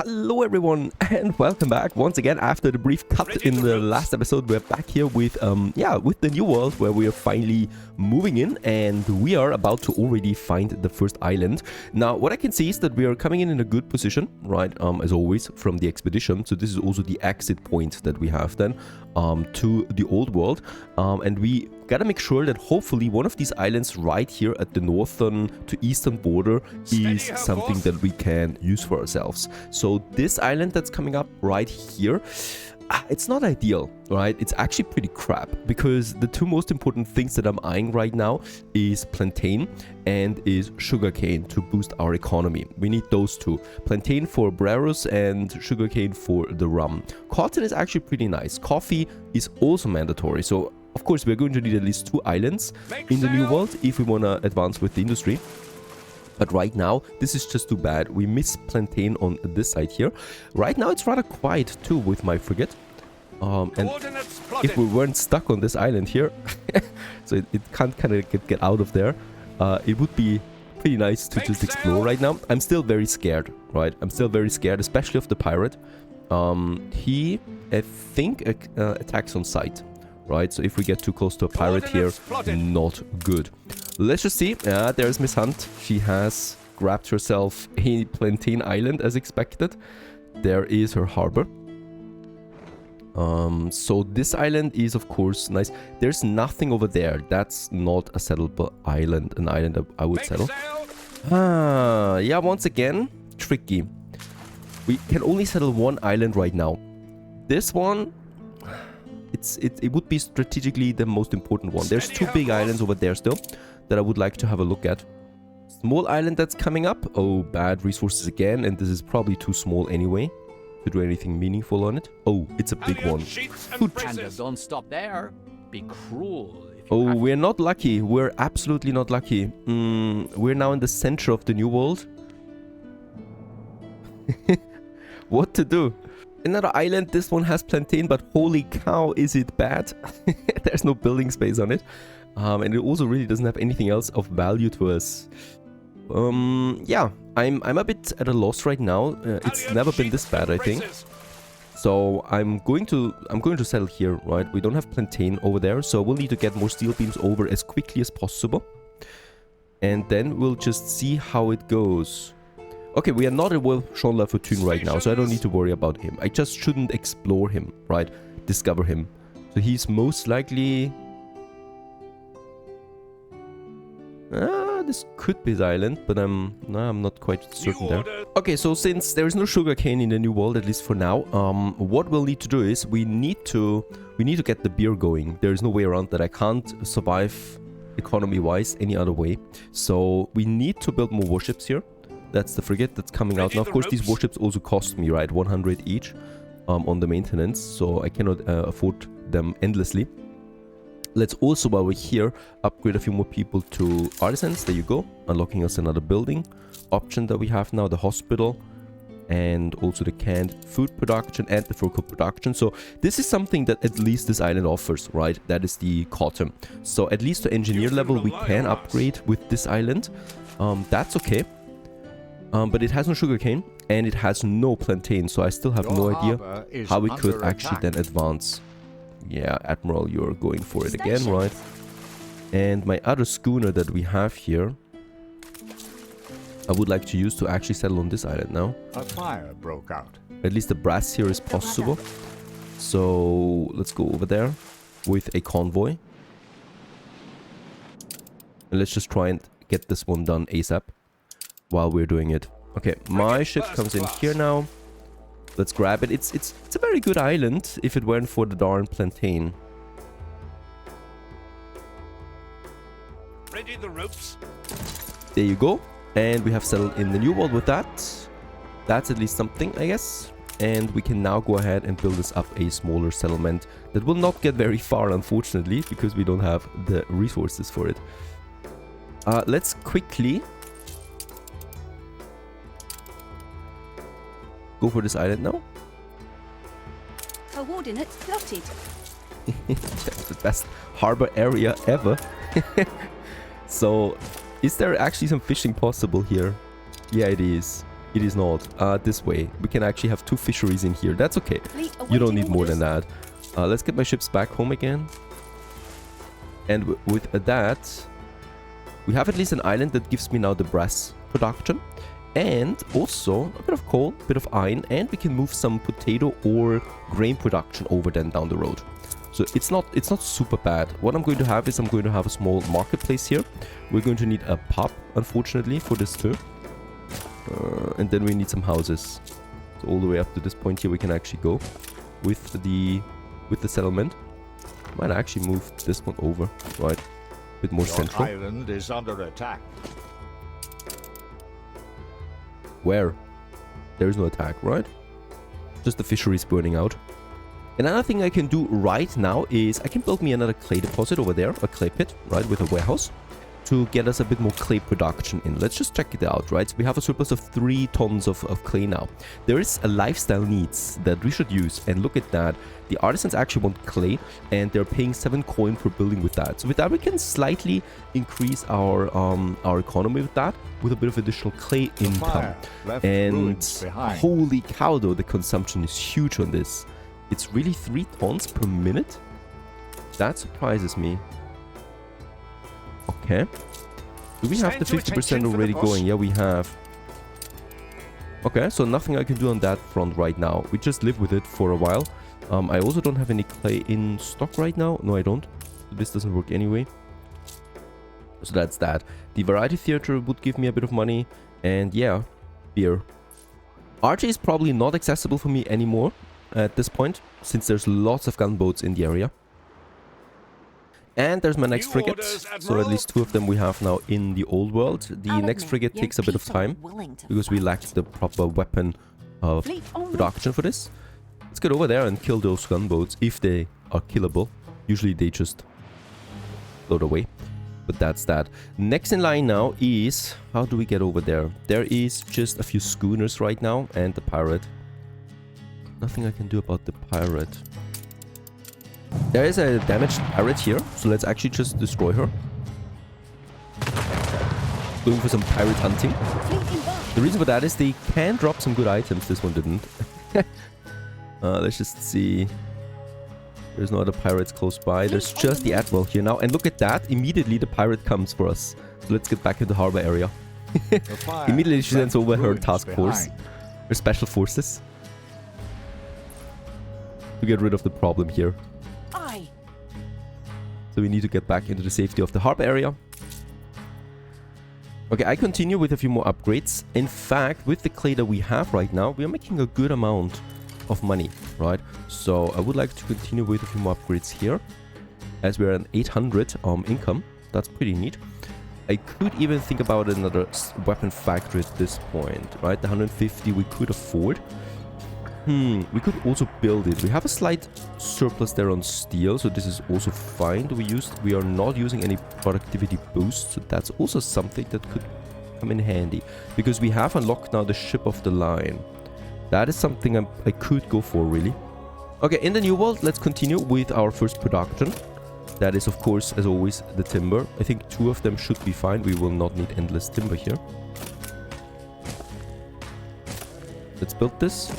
Hello everyone and welcome back once again after the brief cut in the last episode. We're back here with with the new world where we are finally moving in, and we are about to already find the first island. Now what I can see is that we are coming in a good position, right, as always, from the expedition. So this is also the exit point that we have then to the old world, and we gotta make sure that hopefully one of these islands right here at the northern to eastern border is something that we can use for ourselves. So this island that's coming up right here, it's not ideal, right? It's actually pretty crap, because the two most important things that I'm eyeing right now is plantain and is sugarcane to boost our economy. We need those two. Plantain for breros and sugarcane for the rum. Cotton is actually pretty nice. Coffee is also mandatory. So of course, we're going to need at least 2 islands in the new world if we want to advance with the industry. But right now, this is just too bad. We miss plantain on this side here. Right now, it's rather quiet too with my frigate. And if we weren't stuck on this island here, so it can't kind of get out of there, it would be pretty nice to just explore right now. I'm still very scared, right? I'm still very scared, especially of the pirate. He, I think, attacks on sight. Right, so if we get too close to a pirate here, not good. Let's just see. There's Miss Hunt. She has grabbed herself a plantain island as expected. There is her harbor. So this island is of course nice. There's nothing over there. That's not a settleable island. An island that I would settle. Yeah, once again, tricky. We can only settle one island right now. This one, it would be strategically the most important one. There's 2 big islands over there still that I would like to have a look at. Small island that's coming up. Oh, bad resources again, and this is probably too small anyway to do anything meaningful on it. Oh, it's a big one. And don't stop there. Be cruel. Oh, we're not lucky. We're absolutely not lucky. We're now in the center of the new world. What to do? Another island. This one has plantain, but holy cow, is it bad. There's no building space on it, and it also really doesn't have anything else of value to us. Yeah, I'm a bit at a loss right now. It's never been this bad, I think. So I'm going to settle here, right? We don't have plantain over there, so we'll need to get more steel beams over as quickly as possible, and then we'll just see how it goes. Okay, we are not at Jean Fortune right now, so I don't need to worry about him. I just shouldn't explore him, right? Discover him. So he's most likely... this could be his island, but I'm not quite certain there. Okay, so since there is no sugarcane in the new world, at least for now, what we'll need to do is we need to get the beer going. There is no way around that. I can't survive economy-wise any other way. So we need to build more warships here. That's the frigate that's coming out. Now, of course, these warships also cost me, right, 100 each on the maintenance, so I cannot afford them endlessly. Let's also, while we're here, upgrade a few more people to artisans. There you go, unlocking us another building option that we have now, the hospital, and also the canned food production and the fur coat production. So this is something that at least this island offers, right? That is the cotton. So at least to engineer level, we can upgrade with this island. That's okay. But it has no sugarcane and it has no plantain, so I still have no idea how we could actually then advance. Yeah, Admiral, you're going for it again, right? And my other schooner that we have here, I would like to use to actually settle on this island now. A fire broke out. At least the brass here is possible. So let's go over there with a convoy. And let's just try and get this one done ASAP while we're doing it. Okay, my ship comes in here now. Let's grab it. It's a very good island if it weren't for the darn plantain. Ready the ropes. There you go. And we have settled in the new world with that. That's at least something, I guess. And we can now go ahead and build this up a smaller settlement that will not get very far, unfortunately, because we don't have the resources for it. Let's quickly go for this island now. Coordinates plotted. That's the best harbor area ever. So, is there actually some fishing possible here? Yeah, it is. It is not. This way. We can actually have 2 fisheries in here. That's okay. You don't need more than that. Let's get my ships back home again. And with that, we have at least an island that gives me now the brass production. And also a bit of coal, a bit of iron, and we can move some potato or grain production over then down the road. So it's not super bad. What I'm going to have is I'm going to have a small marketplace here. We're going to need a pub, unfortunately, for this too. And then we need some houses. So all the way up to this point here we can actually go with the settlement. Might actually move this one over, right? A bit more central. Your island is under attack. Where? There is no attack, right? Just the fisheries burning out. Another thing I can do right now is I can build me another clay deposit over there, a clay pit, right, with a warehouse, to get us a bit more clay production in. Let's just check it out, right? So we have a surplus of 3 tons of clay now. There is a lifestyle needs that we should use, and look at that. The artisans actually want clay, and they're paying 7 coin per building with that. So with that, we can slightly increase our economy with that, with a bit of additional clay income. And holy cow, though, the consumption is huge on this. It's really 3 tons per minute? That surprises me. Okay. Do we have the 50% already going? Yeah, we have. Okay, so nothing I can do on that front right now. We just live with it for a while. I also don't have any clay in stock right now. No, I don't. This doesn't work anyway. So that's that. The variety theater would give me a bit of money. And yeah, beer. Archer is probably not accessible for me anymore at this point, since there's lots of gunboats in the area. And there's my next frigate. So at least 2 of them we have now in the old world. The next frigate takes a bit of time because we lack the proper weapon production for this. Let's get over there and kill those gunboats if they are killable. Usually they just float away. But that's that. Next in line now is... How do we get over there? There is just a few schooners right now and the pirate. Nothing I can do about the pirate. There is a damaged pirate here, so let's actually just destroy her. Going for some pirate hunting. The reason for that is they can drop some good items. This one didn't. Let's just see. There's no other pirates close by. There's just the admiral here now. And look at that. Immediately the pirate comes for us. So let's get back into the harbor area. Immediately she sends over her task force. Her special forces. To get rid of the problem here. So we need to get back into the safety of the harbor area. Okay, I continue with a few more upgrades. In fact, with the clay that we have right now, we are making a good amount of money, right? So I would like to continue with a few more upgrades here, as we're at 800 income. That's pretty neat. I could even think about another weapon factory at this point, right? The 150 we could afford. We could also build it. We have a slight surplus there on steel, so this is also fine. We are not using any productivity boost, so that's also something that could come in handy. Because we have unlocked now the ship of the line. That is something I could go for, really. Okay, in the new world, let's continue with our first production. That is, of course, as always, the timber. I think 2 of them should be fine. We will not need endless timber here. Let's build this.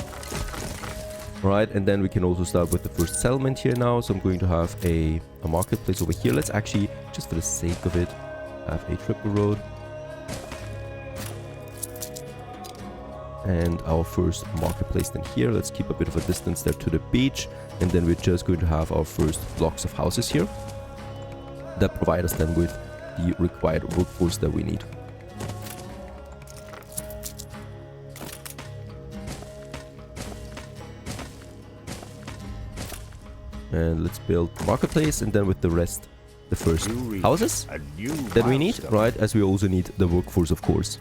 Right, and then we can also start with the first settlement here now. So I'm going to have a marketplace over here. Let's actually, just for the sake of it, have a triple road. And our first marketplace then here. Let's keep a bit of a distance there to the beach. And then we're just going to have our first blocks of houses here. That provide us then with the required workforce that we need. And let's build the marketplace, and then with the rest, the first houses that we need, right? As we also need the workforce, of course.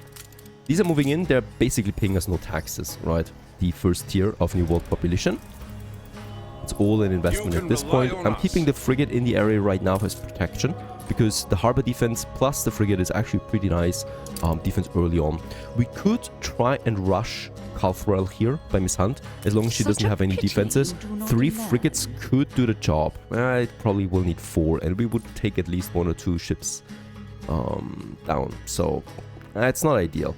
These are moving in, they're basically paying us no taxes, right? The first tier of New World population. It's all an investment at this point. I'm keeping the frigate in the area right now as protection, because the harbor defense plus the frigate is actually pretty nice defense early on. We could try and rush Calthrell here by Miss Hunt, as long as she doesn't have any defenses. 3 frigates could do the job. It probably will need 4, and we would take at least 1 or 2 ships down. So it's not ideal.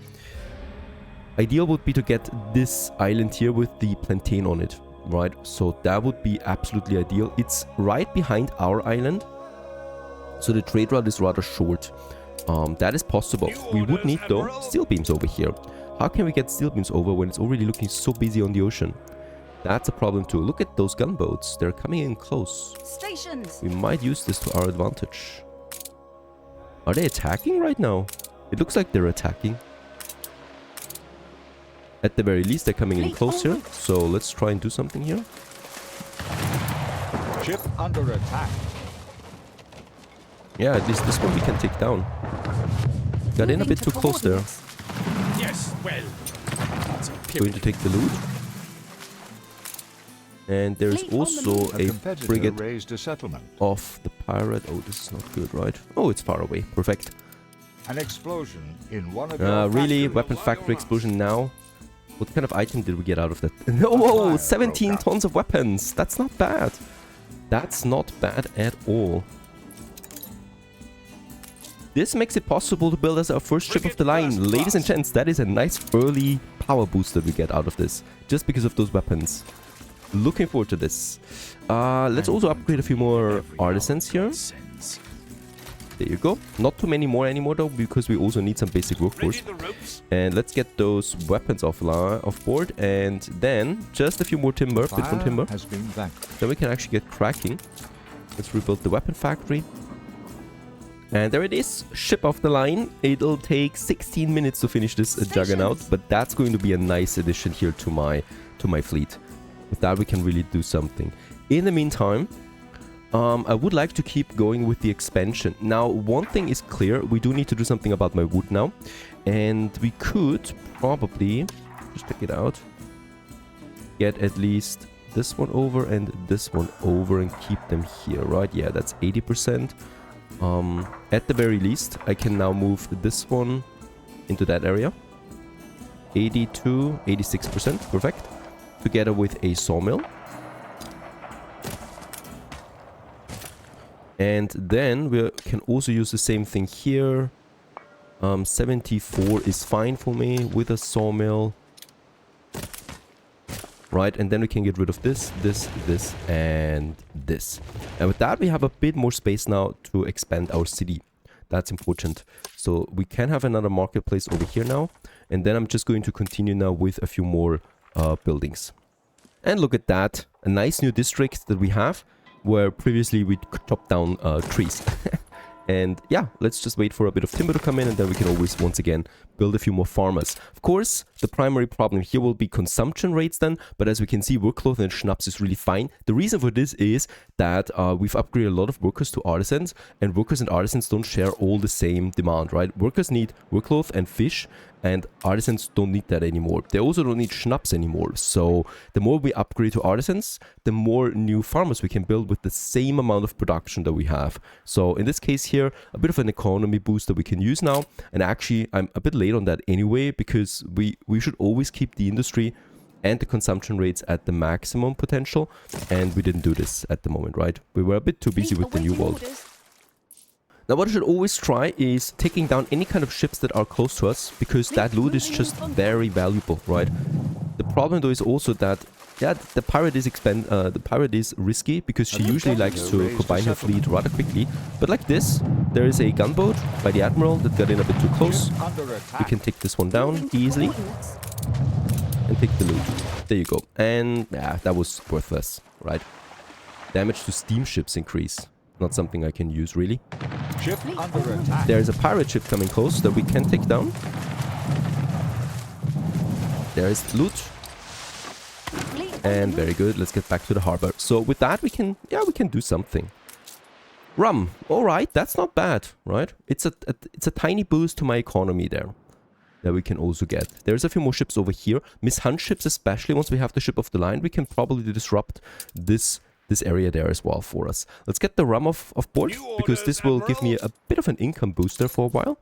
Ideal would be to get this island here with the plantain on it, right? So that would be absolutely ideal. It's right behind our island, so the trade route is rather short. That is possible. We would need, though, steel beams over here. How can we get steel beams over when it's already looking so busy on the ocean? That's a problem too. Look at those gunboats. They're coming in close. Stations. We might use this to our advantage. Are they attacking right now? It looks like they're attacking. At the very least, they're coming in close here. So let's try and do something here. Ship under attack. Yeah, at least this one we can take down. Got in a bit too close there. Yes, well. Going to take the loot. And there's also a frigate raised a settlement. of the pirate. Oh, this is not good, right? Oh, it's far away. Perfect. An explosion in one of your really? Weapon factory explosion now? What kind of item did we get out of that? No, 17 tons of weapons. That's not bad. That's not bad at all. This makes it possible to build us our first ship of the line. Ladies and gents, that is a nice early power boost that we get out of this. Just because of those weapons. Looking forward to this. Let's also upgrade a few more artisans here. There you go. Not too many more anymore though, because we also need some basic workforce. And let's get those weapons off board, and then just a few more timber, bit from timber. Then we can actually get cracking. Let's rebuild the weapon factory. And there it is, ship off the line. It'll take 16 minutes to finish this juggernaut, but that's going to be a nice addition here to my fleet. With that, we can really do something. In the meantime, I would like to keep going with the expansion. Now, one thing is clear. We do need to do something about my wood now. And we could probably, just check it out, get at least this one over and this one over and keep them here, right? Yeah, that's 80%. At the very least, I can now move this one into that area. 82, 86%, perfect. Together with a sawmill. And then we can also use the same thing here. 74 is fine for me with a sawmill. Right, and then we can get rid of this, and this. And with that, we have a bit more space now to expand our city. That's important. So we can have another marketplace over here now. And then I'm just going to continue now with a few more buildings. And look at that. A nice new district that we have, where previously we chopped down trees. And yeah, let's just wait for a bit of timber to come in, and then we can always once again build a few more farmers. Of course, the primary problem here will be consumption rates then, but as we can see, workcloth and schnapps is really fine. The reason for this is that we've upgraded a lot of workers to artisans, and workers and artisans don't share all the same demand, right? Workers need workcloth and fish, and artisans don't need that anymore. They also don't need schnapps anymore. So the more we upgrade to artisans, the more new farmers we can build with the same amount of production that we have. So in this case here, a bit of an economy boost that we can use now. And actually, I'm a bit late on that anyway, because we should always keep the industry and the consumption rates at the maximum potential. And we didn't do this at the moment, right? We were a bit too busy with the new world. Now what I should always try is taking down any kind of ships that are close to us, because that loot is just very valuable, right? The problem though is also that, yeah, the pirate is risky, because she usually likes to combine her fleet rather quickly. But like this, there is a gunboat by the admiral that got in a bit too close. We can take this one down easily and take the loot. There you go. And yeah, that was worthless, right? Damage to steamships increase. Not something I can use really. Ship under attack. There's a pirate ship coming close that we can take down. There's loot. And very good. Let's get back to the harbor. So with that we can do something. Rum. All right, that's not bad, right? It's a tiny boost to my economy there that we can also get. There's a few more ships over here. Miss Hunt ships, especially once we have the ship of the line, we can probably disrupt this area there as well for us. Let's get the rum off board, because this will give me a bit of an income booster for a while.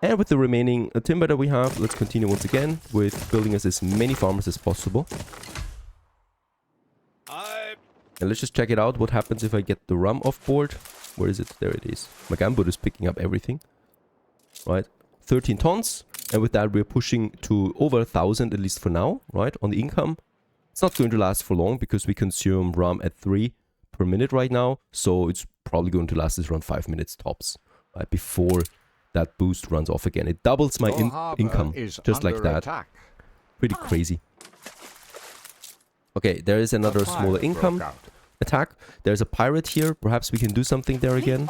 And with the remaining timber that we have, let's continue once again with building us as many farmers as possible. And let's just check it out, what happens if I get the rum off board. Where is it? There it is. My gunboat is picking up everything. Right, 13 tons. And with that, we're pushing to over 1,000, at least for now, right? On the income. It's not going to last for long because we consume RAM at 3 per minute right now. So it's probably going to last us around 5 minutes tops, right? Before that boost runs off again. It doubles my income, just like that. Pretty crazy. Okay, there is another smaller income attack. There's a pirate here. Perhaps we can do something there again.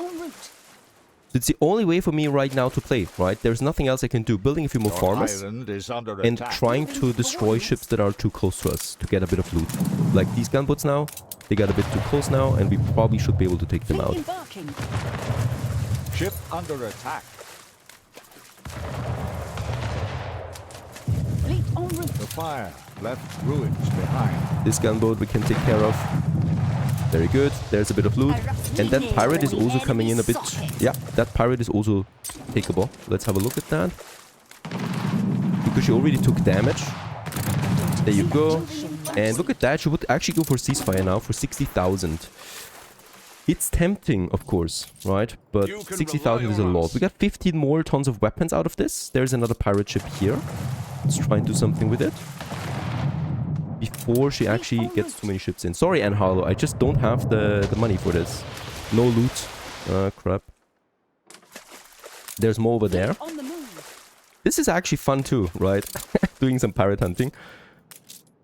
It's the only way for me right now to play, right? There's nothing else I can do. Building a few more farmers and trying to destroy ships that are too close to us to get a bit of loot. Like these gunboats now, they got a bit too close now and we probably should be able to take them out. Ship under attack. The fire left ruins behind. This gunboat we can take care of. Very good. There's a bit of loot. And that pirate is also coming in a bit. Yeah, that pirate is also takeable. Let's have a look at that. Because she already took damage. There you go. And look at that. She would actually go for ceasefire now for 60,000. It's tempting, of course, right? But 60,000 is a lot. We got 15 more tons of weapons out of this. There's another pirate ship here. Let's try and do something with it before she actually gets too many ships in. Sorry, Anne Harlow, I just don't have the money for this. No loot. Crap. There's more over there. This is actually fun too, right? Doing some pirate hunting.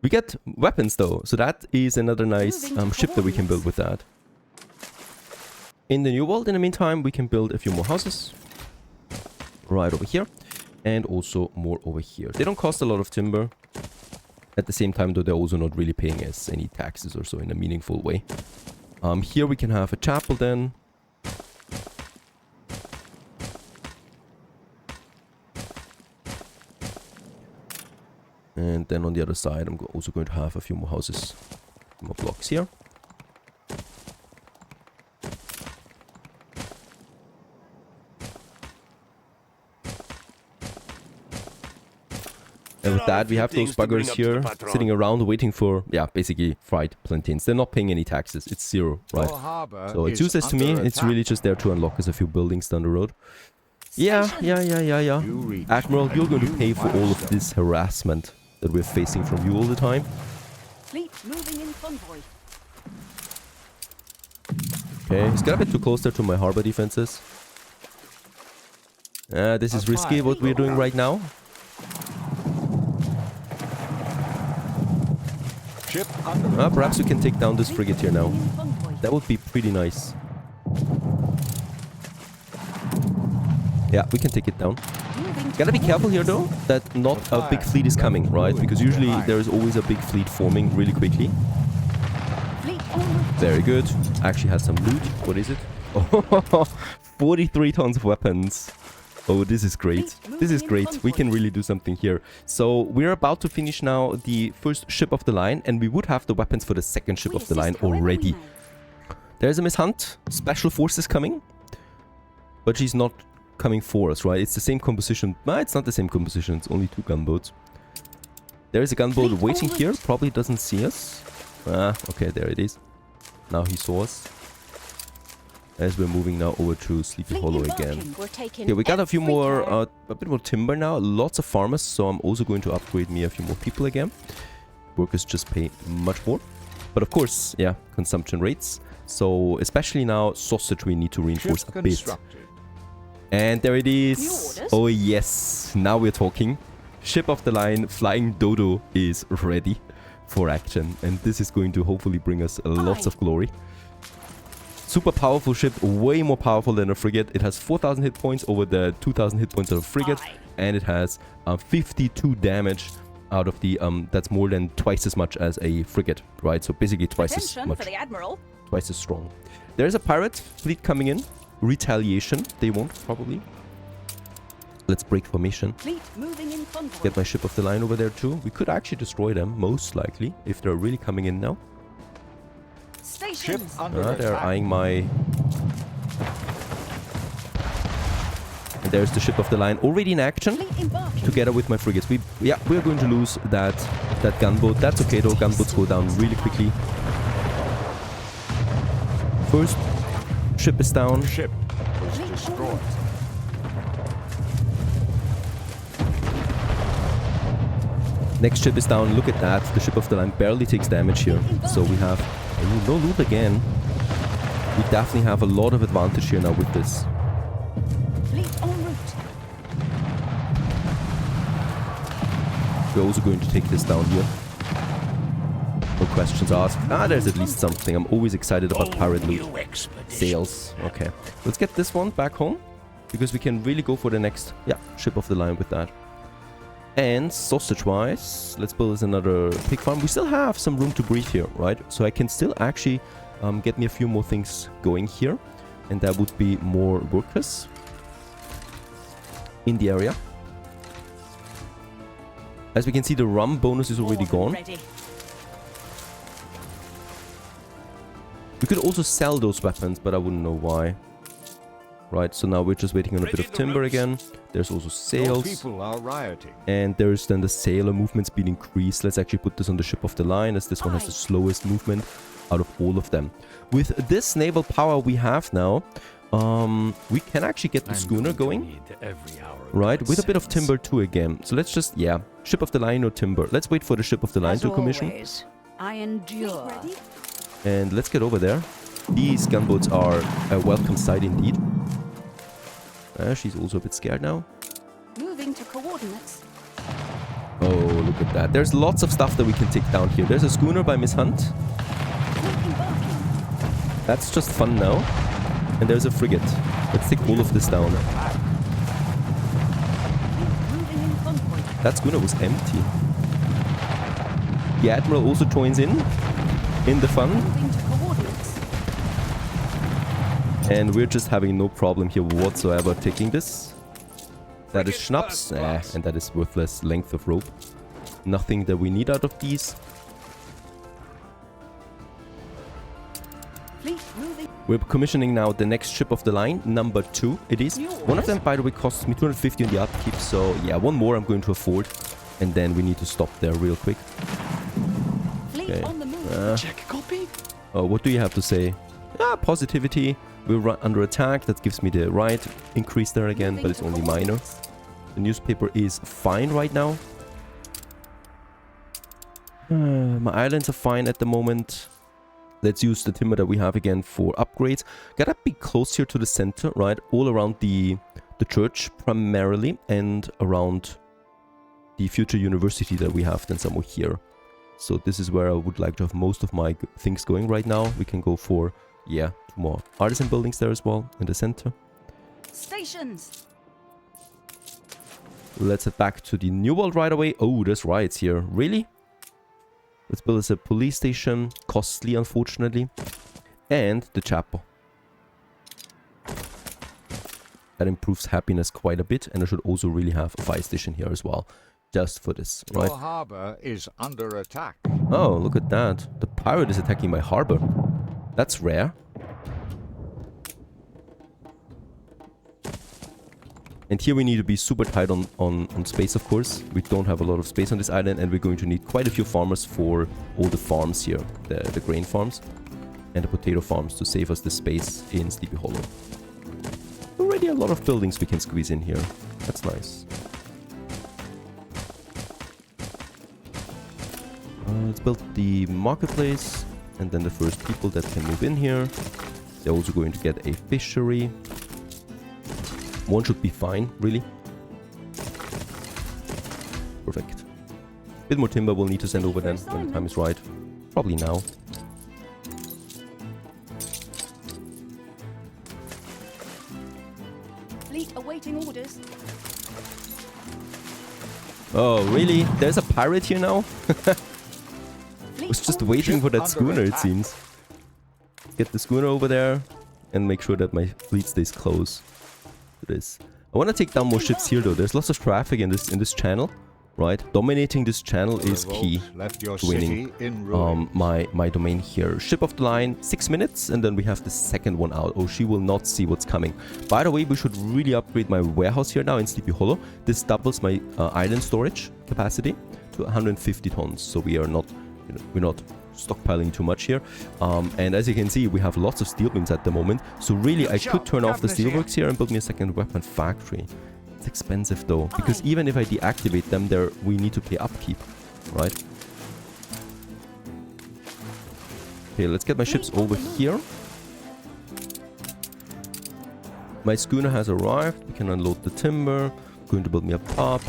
We get weapons though, so that is another nice ship that we can build with that. In the New World, in the meantime, we can build a few more houses. Right over here. And also more over here. They don't cost a lot of timber. At the same time, though, they're also not really paying us any taxes or so in a meaningful way. Here we can have a chapel then. And then on the other side, I'm also going to have a few more houses. More blocks here. And with that, we have those buggers here sitting around waiting for, yeah, basically fried plantains. They're not paying any taxes. It's zero, right? So it's useless to me. It's really just there to unlock us a few buildings down the road. Yeah. Admiral, you're going to pay for all of this harassment that we're facing from you all the time. Fleet moving in convoy. Okay, he's got a bit too close there to my harbor defenses. This is risky what we're doing right now. Perhaps we can take down this frigate here now. That would be pretty nice. Yeah, we can take it down. Gotta be careful here though, that not a big fleet is coming, right? Because usually there is always a big fleet forming really quickly. Very good. Actually has some loot. What is it? Oh, 43 tons of weapons. Oh, this is great. This is great. We can really do something here. So we're about to finish now the first ship of the line, and we would have the weapons for the second ship of the line already. There's a Miss Hunt. Special forces coming. But she's not coming for us, right? It's the same composition. No, it's not the same composition. It's only 2 gunboats. There is a gunboat waiting here. Probably doesn't see us. Okay, there it is. Now he saw us. As we're moving now over to Sleepy Hollow again. Okay, we got a few more, a bit more timber now. Lots of farmers, so I'm also going to upgrade me a few more people again. Workers just pay much more. But of course, yeah, consumption rates. So especially now, sausage we need to reinforce a bit. And there it is. Oh yes, now we're talking. Ship of the line, Flying Dodo is ready for action. And this is going to hopefully bring us lots of glory. Super powerful ship, way more powerful than a frigate. It has 4,000 hit points over the 2,000 hit points of a frigate. And it has 52 damage out of the, that's more than twice as much as a frigate, right? So basically twice as much. For the Admiral. Twice as strong. There's a pirate fleet coming in. Retaliation, they won't probably. Let's break formation. Fleet moving in convoy. Get my ship of the line over there too. We could actually destroy them, most likely, if they're really coming in now. They're eyeing my... And there's the ship of the line already in action, together with my frigates. We're going to lose that gunboat. That's okay though, gunboats go down really quickly. First ship is down. Ship was destroyed. Next ship is down. Look at that. The ship of the line barely takes damage here. So we have no loot again. We definitely have a lot of advantage here now with this. Fleet en route. We're also going to take this down here. No questions asked. Ah, there's at least something. I'm always excited about pirate loot. Sails. Okay. Let's get this one back home. Because we can really go for the next ship of the line with that. And sausage-wise, let's build us another pig farm. We still have some room to breathe here, right? So I can still actually get me a few more things going here. And that would be more workers in the area. As we can see, the rum bonus is already gone. We could also sell those weapons, but I wouldn't know why. Right, so now we're just waiting on a bit of timber again. There's also sails. People are rioting. And there's then the sailor movement speed increased. Let's actually put this on the ship of the line, as this one has the slowest movement out of all of them. With this naval power we have now, we can actually get the schooner going. Right, with a bit of timber too again. So let's just, ship of the line or timber. Let's wait for the ship of the line to commission. I endure. And let's get over there. These gunboats are a welcome sight indeed. She's also a bit scared now. Moving to coordinates. Oh, look at that. There's lots of stuff that we can take down here. There's a schooner by Miss Hunt. That's just fun now. And there's a frigate. Let's take all of this down. That schooner was empty. The Admiral also joins in the fun. And we're just having no problem here whatsoever taking this. That is schnapps. And that is worthless length of rope. Nothing that we need out of these. We're commissioning now the next ship of the line, number 2 it is. One of them, by the way, costs me 250 on the upkeep. So yeah, one more I'm going to afford. And then we need to stop there real quick. Okay. Check copy. Oh, what do you have to say? Positivity. We're under attack. That gives me the right increase there again, but it's only minor. The newspaper is fine right now. My islands are fine at the moment. Let's use the timber that we have again for upgrades. Gotta be close here to the center, right? All around the church primarily, and around the future university that we have then somewhere here. So this is where I would like to have most of my things going right now. We can go for, two more artisan buildings there as well in the center. Stations. Let's head back to the New World right away. Oh, there's riots here. Really? Let's build us a police station. Costly, unfortunately. And the chapel. That improves happiness quite a bit. And I should also really have a fire station here as well. Just for this, right? Your harbor is under attack. Oh, look at that. The pirate is attacking my harbor. That's rare. And here we need to be super tight on space, of course. We don't have a lot of space on this island, and we're going to need quite a few farmers for all the farms here. The grain farms and the potato farms to save us the space in Sleepy Hollow. Already a lot of buildings we can squeeze in here. That's nice. Let's build the marketplace, and then the first people that can move in here. They're also going to get a fishery. One should be fine, really. Perfect. A bit more timber we'll need to send over then when the time is right. Probably now. Fleet awaiting orders. Oh, really? There's a pirate here now? I was just waiting for that schooner, it seems. Get the schooner over there and make sure that my fleet stays close to this. I want to take down more ships here though. There's lots of traffic in this channel, right? Dominating this channel is key to winning my domain here. Ship of the line, 6 minutes, and then we have the second one out. Oh, she will not see what's coming. By the way, we should really upgrade my warehouse here now in Sleepy Hollow. This doubles my island storage capacity to 150 tons. So we are not, we're not stockpiling too much here. And as you can see, we have lots of steel beams at the moment. So really, I could turn off the steelworks here and build me a second weapon factory. It's expensive though, because even if I deactivate them, we need to pay upkeep. right? Okay, let's get my ships over here. My schooner has arrived. We can unload the timber. Going to build me a pub.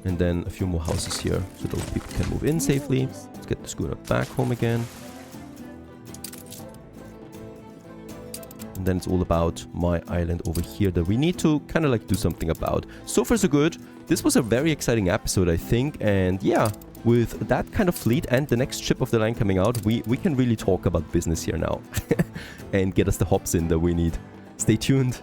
And then a few more houses here so those people can move in safely. Let's get the schooner back home again. And then it's all about my island over here that we need to kind of like do something about. So far so good. This was a very exciting episode, I think. And yeah, with that kind of fleet and the next ship of the line coming out, we can really talk about business here now. And get us the hops in that we need. Stay tuned.